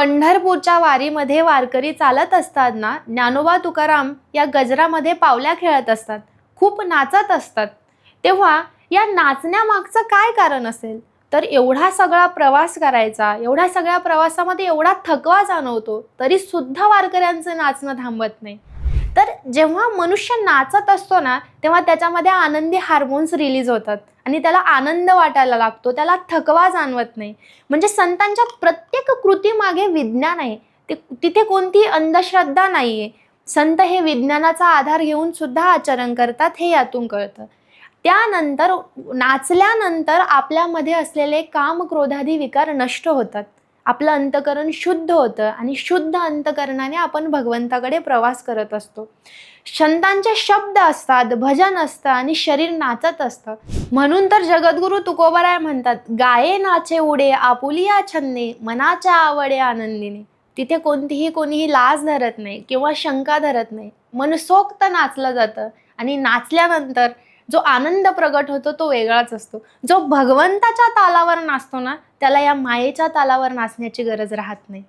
पंढरपूरच्या वारीमध्ये वारकरी चालत असताना ज्ञानोबा तुकाराम या गजरामध्ये पावल्या खेळत असतात, खूप नाचत असतात. तेव्हा या नाचण्यामागचं काय कारण असेल? तर एवढा सगळा प्रवास करायचा, एवढ्या सगळ्या प्रवासामध्ये एवढा थकवा जाणवतो, तरी सुद्धा वारकऱ्यांचं नाचणं थांबत नाही. तर जेव्हा मनुष्य नाचत असतो ना, तेव्हा त्याच्यामध्ये आनंदी हार्मोन्स रिलीज होतात आणि त्याला आनंद वाटायला लागतो, त्याला थकवा जाणवत नाही. म्हणजे संतांच्या प्रत्येक कृतीमागे विज्ञान आहे. तिथे कोणती अंधश्रद्धा नाहीये. संत हे विज्ञानाचा आधार घेऊन सुद्धा आचरण करतात, हे यातून कळतं. त्यानंतर नाचल्यानंतर आपल्यामध्ये असलेले काम क्रोधादी विकार नष्ट होतात. आपलं अंतःकरण शुद्ध होतं आणि शुद्ध अंतःकरणाने आपण भगवंताकडे प्रवास करत असतो. संतांचे शब्द असतात, भजन असतं आणि शरीर नाचत असतं. म्हणून तर जगद्गुरु तुकोबाराय म्हणतात, गाये नाचे उडे आपुलिया छंदे, मनाच्या आवडे आनंदीने. तिथे कोणीही लाज धरत नाही किंवा शंका धरत नाही. मनसोक्त नाचलं जातं आणि नाचल्यानंतर जो आनंद प्रगट होतो तो वेगळाच असतो. जो भगवंताच्या तालावर नाचतो ना, त्याला या मायेच्या तालावर नाचण्याची गरज राहत नाही.